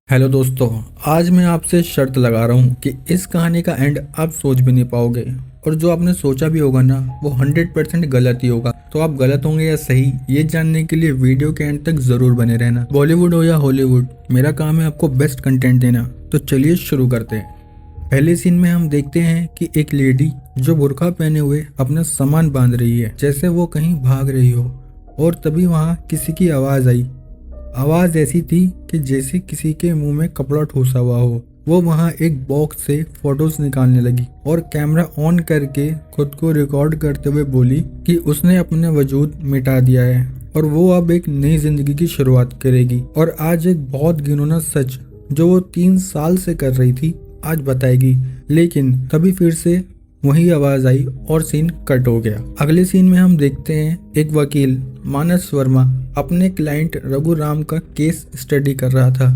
Hello दोस्तों, आज मैं आपसे शर्त लगा रहा हूँ कि इस कहानी का एंड आप सोच भी नहीं पाओगे और जो आपने सोचा भी होगा ना वो 100% गलत ही होगा। तो आप गलत होंगे या सही, ये जानने के लिए वीडियो के एंड तक जरूर बने रहना। बॉलीवुड हो या हॉलीवुड, मेरा काम है आपको बेस्ट कंटेंट देना। तो चलिए शुरू करते हैं। पहले सीन में हम देखते हैं कि एक लेडी जो बुर्का पहने हुए अपना सामान बांध रही है, जैसे वो कहीं भाग रही हो। और तभी वहाँ किसी की आवाज़ आई। आवाज ऐसी थी कि जैसे किसी के मुंह में कपड़ा ठूसा हुआ हो। वो वहाँ एक बॉक्स से फोटोज निकालने लगी और कैमरा ऑन करके खुद को रिकॉर्ड करते हुए बोली कि उसने अपना वजूद मिटा दिया है और वो अब एक नई जिंदगी की शुरुआत करेगी। और आज एक बहुत घिनौना सच जो वो 3 साल से कर रही थी आज बताएगी। लेकिन तभी फिर से वही आवाज आई और सीन कट हो गया। अगले सीन में हम देखते हैं एक वकील मानस वर्मा अपने क्लाइंट रघुराम का केस स्टडी कर रहा था।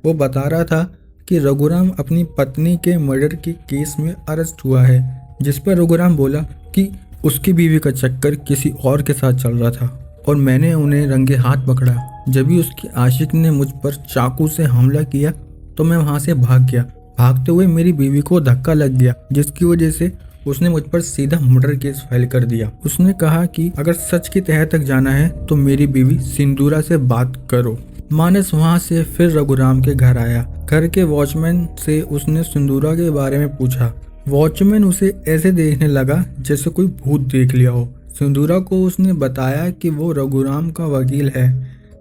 वो बता रहा था कि रघुराम अपनी पत्नी के मर्डर के केस में अरेस्ट हुआ है, जिस पर रघुराम बोला कि उसकी बीवी का चक्कर किसी और के साथ चल रहा था और मैंने उन्हें रंगे हाथ पकड़ा। जब भी उसकी आशिक ने मुझ पर चाकू से हमला किया तो मैं वहां से भाग गया। भागते हुए मेरी बीवी को धक्का लग गया, जिसकी वजह से उसने मुझ पर सीधा मर्डर केस फाइल कर दिया। उसने कहा कि अगर सच की तह तक जाना है तो मेरी बीवी सिंदूरा से बात करो। मानस वहां से फिर रघुराम के घर आया। घर के वॉचमैन से उसने सिंदूरा के बारे में पूछा। वॉचमैन उसे ऐसे देखने लगा जैसे कोई भूत देख लिया हो। सिंदूरा को उसने बताया कि वो रघुराम का वकील है।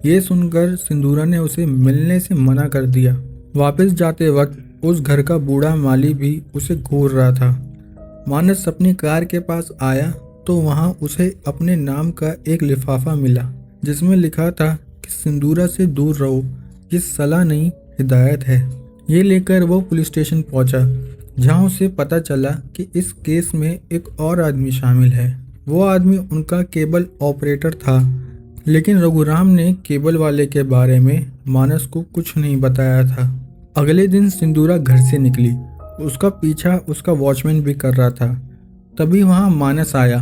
ये सुनकर सिंदूरा ने उसे मिलने से मना कर दिया। वापस जाते वक्त उस घर का बूढ़ा माली भी उसे घूर रहा था। मानस अपनी कार के पास आया तो वहां उसे अपने नाम का एक लिफाफा मिला, जिसमें लिखा था कि सिंदूरा से दूर रहो, ये सलाह नहीं हिदायत है। ये लेकर वो पुलिस स्टेशन पहुंचा, जहां उसे पता चला कि इस केस में एक और आदमी शामिल है। वो आदमी उनका केबल ऑपरेटर था, लेकिन रघुराम ने केबल वाले के बारे में मानस को कुछ नहीं बताया था। अगले दिन सिंदूरा घर से निकली। उसका पीछा उसका वॉचमैन भी कर रहा था। तभी वहां मानस आया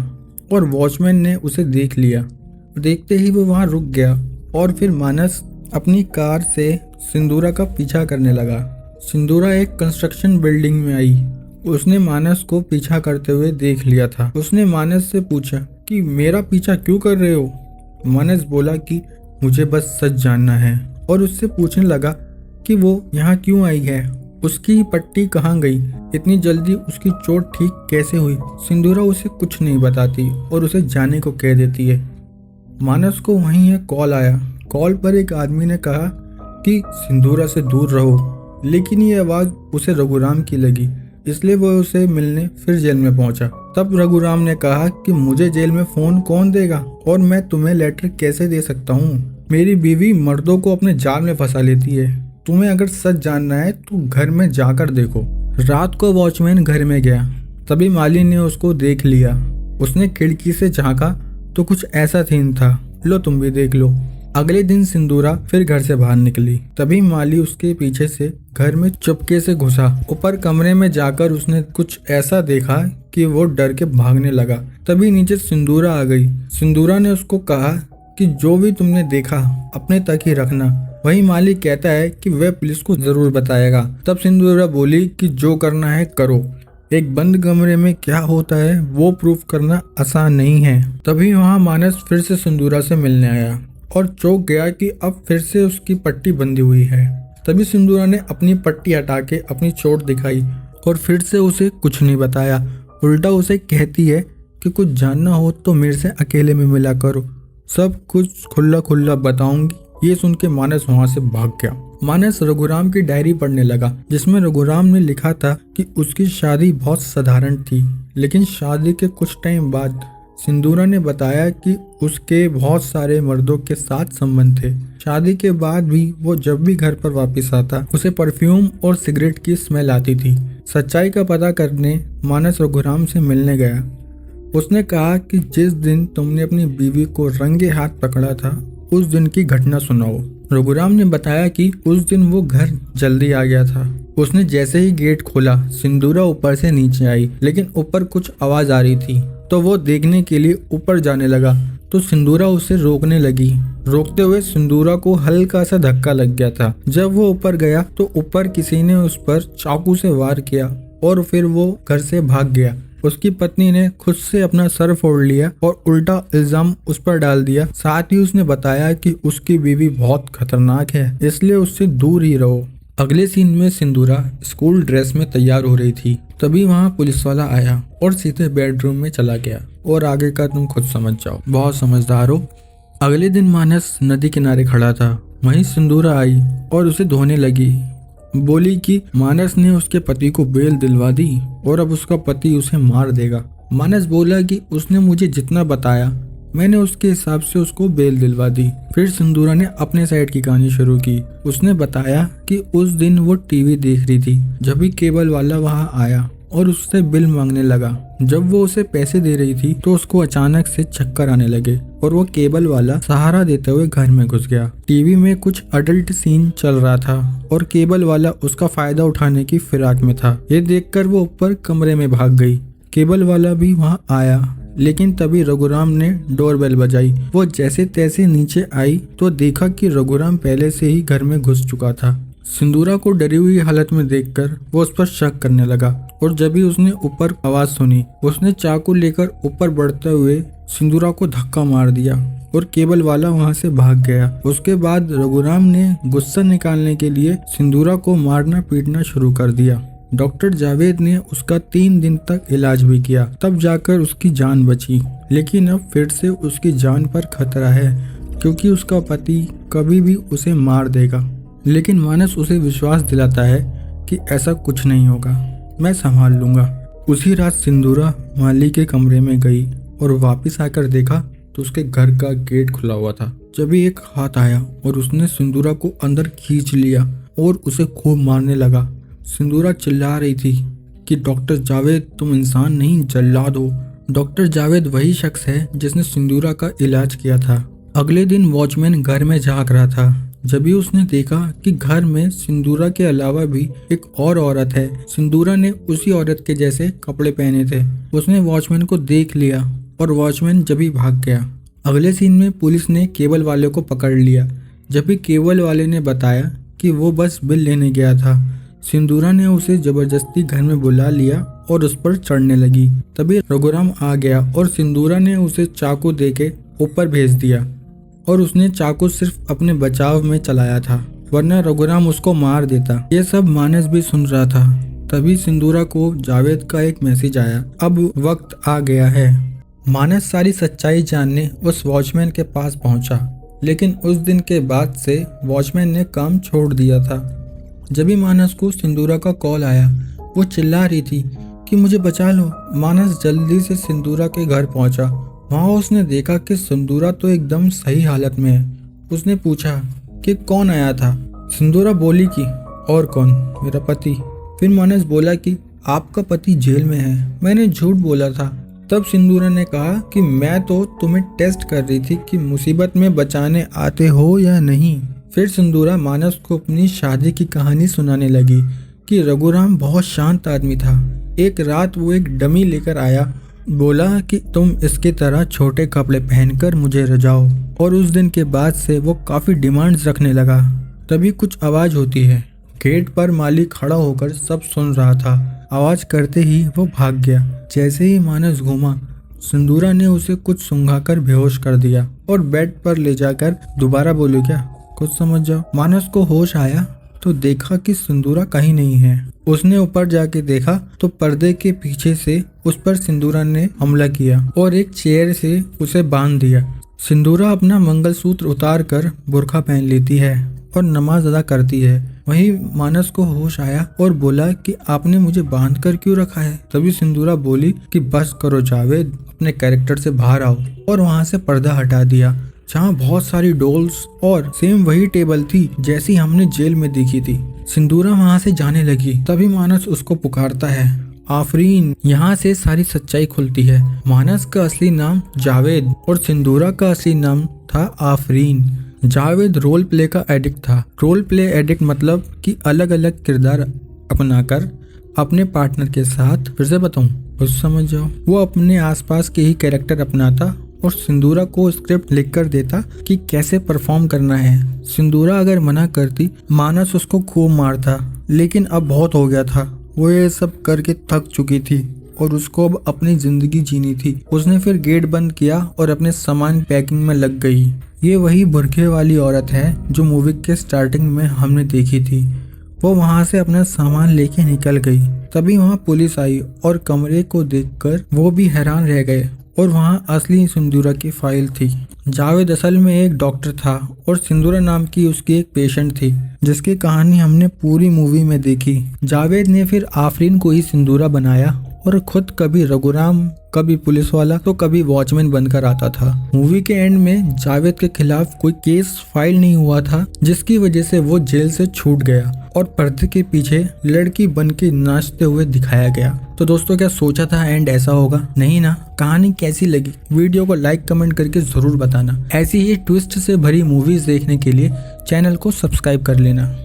और वॉचमैन ने उसे देख लिया। देखते ही वो वहां रुक गया और फिर मानस अपनी कार से सिंदूरा का पीछा करने लगा। सिंदूरा एक कंस्ट्रक्शन बिल्डिंग में आई। उसने मानस को पीछा करते हुए देख लिया था। उसने मानस से पूछा कि मेरा पीछा क्यों कर रहे हो। मानस बोला कि मुझे बस सच जानना है, और उससे पूछने लगा कि वो यहाँ क्यों आई है, उसकी पट्टी कहाँ गई, इतनी जल्दी उसकी चोट ठीक कैसे हुई। सिंदूरा उसे कुछ नहीं बताती और उसे जाने को कह देती है। मानस को वहीं एक कॉल आया। कॉल पर एक आदमी ने कहा कि सिंदूरा से दूर रहो, लेकिन ये आवाज़ उसे रघुराम की लगी, इसलिए वो उसे मिलने फिर जेल में पहुंचा। तब रघुराम ने कहा कि मुझे जेल में फ़ोन कौन देगा और मैं तुम्हें लेटर कैसे दे सकता हूँ। मेरी बीवी मर्दों को अपने जाल में फंसा लेती है। तुम्हें अगर सच जानना है तो घर में जाकर देखो। रात को वॉचमैन घर में गया। तभी माली ने उसको देख लिया। उसने खिड़की से झांका तो कुछ ऐसा सीन था। लो तुम भी देख लो। अगले दिन सिंदूरा फिर घर से बाहर निकली। तभी माली उसके पीछे से घर में चुपके से घुसा। ऊपर कमरे में जाकर उसने कुछ ऐसा देखा कि वो डर के भागने लगा। तभी नीचे सिंदूरा आ गई। सिंदूरा ने उसको कहा कि जो भी तुमने देखा अपने तक ही रखना। वही माली कहता है कि वह पुलिस को जरूर बताएगा। तब सिंदूरा बोली कि जो करना है करो। एक बंद कमरे में क्या होता है वो प्रूफ करना आसान नहीं है। तभी वहाँ मानस फिर से सिंदूरा से मिलने आया और चौंक गया कि अब फिर से उसकी पट्टी बंधी हुई है। तभी सिंदूरा ने अपनी पट्टी हटा के अपनी चोट दिखाई और फिर से उसे कुछ नहीं बताया। उल्टा उसे कहती है कि कुछ जानना हो तो मेरे से अकेले में मिला करो, सब कुछ खुला खुला बताऊंगी। ये सुन के मानस वहां से भाग गया। मानस रघुराम की डायरी पढ़ने लगा, जिसमें रघुराम ने लिखा था कि उसकी शादी बहुत साधारण थी, लेकिन शादी के कुछ टाइम बाद सिंदूरा ने बताया कि उसके बहुत सारे मर्दों के साथ संबंध थे। शादी के बाद भी वो जब भी घर पर वापस आता उसे परफ्यूम और सिगरेट की स्मेल आती थी। सच्चाई का पता करने मानस रघुराम से मिलने गया। उसने कहा कि जिस दिन तुमने अपनी बीवी को रंगे हाथ पकड़ा था उस दिन की घटना सुनाओ। रघुराम ने बताया कि उस दिन वो घर जल्दी आ गया था। उसने जैसे ही गेट खोला सिंदूरा ऊपर से नीचे आई, लेकिन ऊपर कुछ आवाज आ रही थी तो वो देखने के लिए ऊपर जाने लगा तो सिंदूरा उसे रोकने लगी। रोकते हुए सिंदूरा को हल्का सा धक्का लग गया था। जब वो ऊपर गया तो ऊपर किसी ने उस पर चाकू से वार किया और फिर वो घर से भाग गया। उसकी पत्नी ने खुद से अपना सर फोड़ लिया और उल्टा इल्जाम उस पर डाल दिया। साथ ही उसने बताया कि उसकी बीवी बहुत खतरनाक है, इसलिए उससे दूर ही रहो। अगले सीन में सिंदूरा स्कूल ड्रेस में तैयार हो रही थी। तभी वहाँ पुलिस वाला आया और सीधे बेडरूम में चला गया। और आगे का तुम खुद समझ जाओ, बहुत समझदार हो। अगले दिन मानस नदी किनारे खड़ा था। वहीं सिंदूरा आई और उसे धोने लगी। बोली कि मानस ने उसके पति को बेल दिलवा दी और अब उसका पति उसे मार देगा। मानस बोला कि उसने मुझे जितना बताया मैंने उसके हिसाब से उसको बेल दिलवा दी। फिर सिंदूरा ने अपने साइड की कहानी शुरू की। उसने बताया कि उस दिन वो टीवी देख रही थी जब भी केबल वाला वहाँ आया और उससे बिल मांगने लगा। जब वो उसे पैसे दे रही थी तो उसको अचानक से चक्कर आने लगे और वो केबल वाला सहारा देते हुए घर में घुस गया। टीवी में कुछ अडल्ट सीन चल रहा था और केबल वाला उसका फायदा उठाने की फिराक में था। ये देखकर वो ऊपर कमरे में भाग गई। केबल वाला भी वहाँ आया, लेकिन तभी रघुराम ने डोरबेल बजाई। वो जैसे तैसे नीचे आई तो देखा कि रघुराम पहले से ही घर में घुस चुका था। सिंदूरा को डरी हुई हालत में देखकर वो उस पर शक करने लगा और जब भी उसने ऊपर आवाज सुनी उसने चाकू लेकर ऊपर बढ़ते हुए सिंदूरा को धक्का मार दिया और केबल वाला वहां से भाग गया। उसके बाद रघुराम ने गुस्सा निकालने के लिए सिंदूरा को मारना पीटना शुरू कर दिया। डॉक्टर जावेद ने उसका 3 दिन तक इलाज भी किया, तब जाकर उसकी जान बची। लेकिन अब फिर से उसकी जान पर खतरा है क्योंकि उसका पति कभी भी उसे मार देगा। लेकिन मानस उसे विश्वास दिलाता है कि ऐसा कुछ नहीं होगा, मैं संभाल लूंगा। उसी रात सिंदूरा माली के कमरे में गई और वापस आकर देखा तो उसके घर का गेट खुला हुआ था। जब एक हाथ आया और उसने सिंदूरा को अंदर खींच लिया और उसे खूब मारने लगा। सिंदूरा चिल्ला रही थी कि डॉक्टर जावेद तुम इंसान नहीं जल्लाद हो। डॉक्टर जावेद वही शख्स है जिसने सिंदूरा का इलाज किया था। अगले दिन वॉचमैन घर में झांक रहा था। जब भी उसने देखा कि घर में सिंदूरा के अलावा भी एक और औरत है। सिंदूरा ने उसी औरत के जैसे कपड़े पहने थे। उसने वॉचमैन को देख लिया और वॉचमैन जब भी भाग गया। अगले सीन में पुलिस ने केबल वाले को पकड़ लिया। जब भी केबल वाले ने बताया कि वो बस बिल लेने गया था। सिंदूरा ने उसे जबरदस्ती घर में बुला लिया और उस पर चढ़ने लगी। तभी रघुराम आ गया और सिंदूरा ने उसे चाकू देके ऊपर भेज दिया और उसने चाकू सिर्फ अपने बचाव में चलाया था, वरना रघुराम उसको मार देता। ये सब मानस भी सुन रहा था। तभी सिंदूरा को जावेद का एक मैसेज आया, अब वक्त आ गया है। मानस सारी सच्चाई जानने उस वॉचमैन के पास पहुंचा, लेकिन उस दिन के बाद से वॉचमैन ने काम छोड़ दिया था। जब भी मानस को सिंदूरा का कॉल आया वो चिल्ला रही थी कि मुझे बचा लो। मानस जल्दी से सिंदूरा के घर पहुंचा। वहाँ उसने देखा कि सिंदूरा तो एकदम सही हालत में है। उसने पूछा कि कौन आया था। सिंदूरा बोली कि और कौन, मेरा पति। फिर मानस बोला कि आपका पति जेल में है, मैंने झूठ बोला था। तब सिंदूरा ने कहा कि मैं तो तुम्हें टेस्ट कर रही थी कि मुसीबत में बचाने आते हो या नहीं। फिर सिंदूरा मानस को अपनी शादी की कहानी सुनाने लगी कि रघुराम बहुत शांत आदमी था। एक रात वो एक डमी लेकर आया, बोला कि तुम इसकी तरह छोटे कपड़े पहनकर मुझे रजाओ, और उस दिन के बाद से वो काफी डिमांड्स रखने लगा। तभी कुछ आवाज होती है। गेट पर माली खड़ा होकर सब सुन रहा था। आवाज करते ही वो भाग गया। जैसे ही मानस घूमा सिंदूरा ने उसे कुछ सुंघाकर बेहोश कर दिया और बेड पर ले जाकर दोबारा बोली क्या, कुछ समझ जाओ। मानस को होश आया तो देखा कि सिंदूरा कहीं नहीं है। उसने ऊपर जाके देखा तो पर्दे के पीछे से उस पर सिंदूरा ने हमला किया और एक चेयर से उसे बांध दिया। सिंदूरा अपना मंगलसूत्र उतार कर बुर्का पहन लेती है और नमाज अदा करती है। वहीं मानस को होश आया और बोला कि आपने मुझे बांध कर क्यों रखा है। तभी सिंदूरा बोली कि बस करो जावेद, अपने कैरेक्टर से बाहर आओ, और वहाँ से पर्दा हटा दिया जहाँ बहुत सारी डॉल्स और सेम वही टेबल थी जैसी हमने जेल में देखी थी। सिंदूरा वहाँ से जाने लगी। तभी मानस उसको पुकारता है, आफरीन। यहाँ से सारी सच्चाई खुलती है। मानस का असली नाम जावेद और सिंदूरा का असली नाम था आफरीन। जावेद रोल प्ले का एडिक्ट था। रोल प्ले एडिक्ट मतलब कि अलग अलग किरदार अपनाकर अपने पार्टनर के साथ, फिर से बताऊं कुछ समझ जाओ, वो अपने आसपास के ही कैरेक्टर अपनाता और सिंदूरा को स्क्रिप्ट लिखकर देता कि कैसे परफॉर्म करना है। सिंदूरा अगर मना करती मानस उसको खूब मारता, लेकिन अब बहुत हो गया था। वो ये सब करके थक चुकी थी और उसको अब अपनी जिंदगी जीनी थी। उसने फिर गेट बंद किया और अपने सामान पैकिंग में लग गई। ये वही बुरखे वाली औरत है जो मूवी के स्टार्टिंग में हमने देखी थी। वो वहाँ से अपना सामान लेके निकल गई। तभी वहाँ पुलिस आई और कमरे को देखकर वो भी हैरान रह गए और वहाँ असली सिंदूरा की फाइल थी। जावेद असल में एक डॉक्टर था और सिंदूरा नाम की उसकी एक पेशेंट थी जिसकी कहानी हमने पूरी मूवी में देखी। जावेद ने फिर आफरीन को ही सिंदूरा बनाया और खुद कभी रघुराम, कभी पुलिस वाला तो कभी वॉचमैन बनकर आता था। मूवी के एंड में जावेद के खिलाफ कोई केस फाइल नहीं हुआ था जिसकी वजह से वो जेल से छूट गया और पर्दे के पीछे लड़की बन के नाचते हुए दिखाया गया। तो दोस्तों क्या सोचा था एंड ऐसा होगा? नहीं ना। कहानी कैसी लगी? वीडियो को लाइक कमेंट करके जरूर बताना। ऐसी ही ट्विस्ट से भरी मूवीज देखने के लिए चैनल को सब्सक्राइब कर लेना।